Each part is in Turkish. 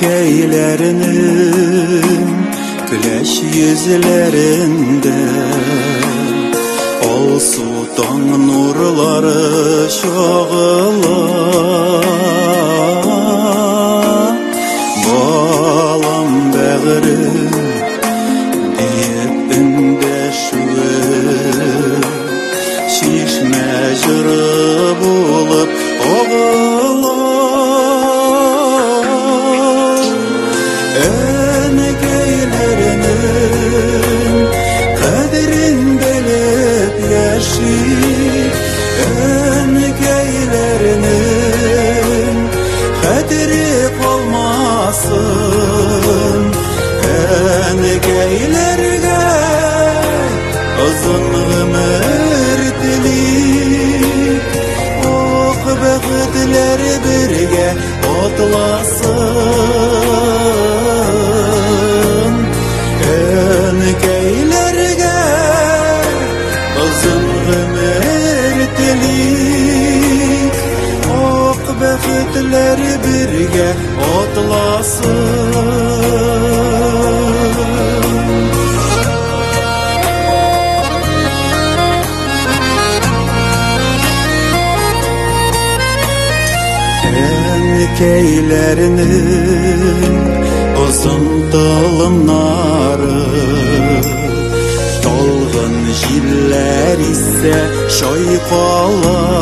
Keylerinin güleş yüzlerinde ol sultan nurları şoğular. Balam bağırır deyip ündeşir, şişme jırı bulup oğular. Önkeylerinin kadri olmasın, önkeylerge uzun ömür dilik, ok bəxtlər birge otlasın. Önkeylerge uzun ömür dilik, ok bəxtlər birge otlasın. Önkeylerinin uzun dalınları, dolğun jiller ise şoyqalar.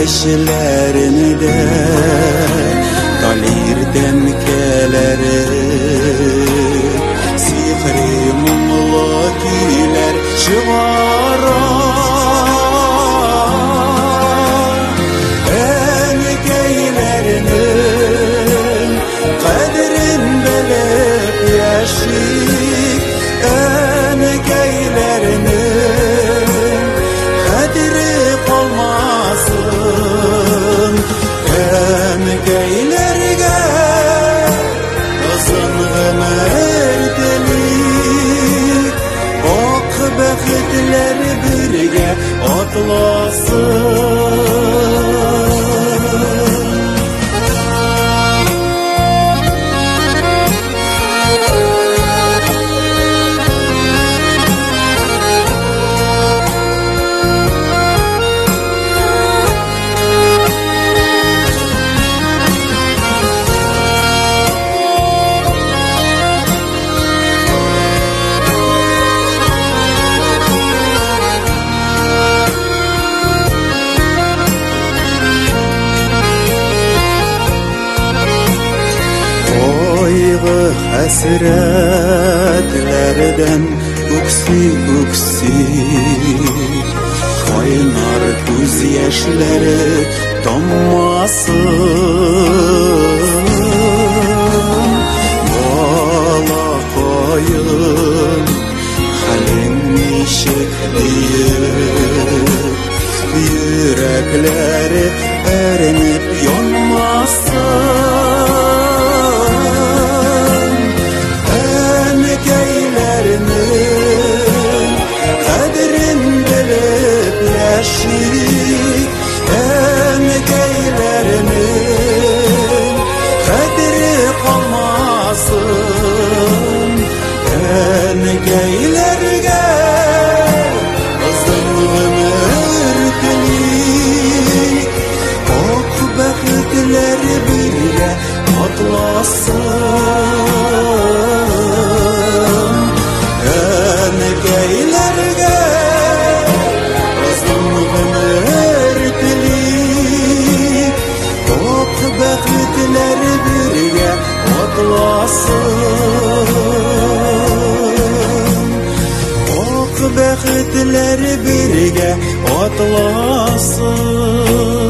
Şeşlerinde talir demkeleri, sihri mumlu kuylar çıgarar. Önkeylerinin kadrin bilip yaşayıp, önkeylerinin kadri olmasın. Önkeylerge uzun ömür dilik, ok bəxtlər birge otlasın. Oyğu hasretlerden uksi kaynar göz yaşları donmasın. Bala koyun halin nişik deyip, yürekleri erinip yanmasın. Önkeylerinin kadri kalmasın. Önkeylerge uzun ömür dilik, ok bəxtlər birge otlasın. Önkeylerge uzun ömür dilik, ok bəxtlər birge otlasın. Ok bəxtlər birge otlasın.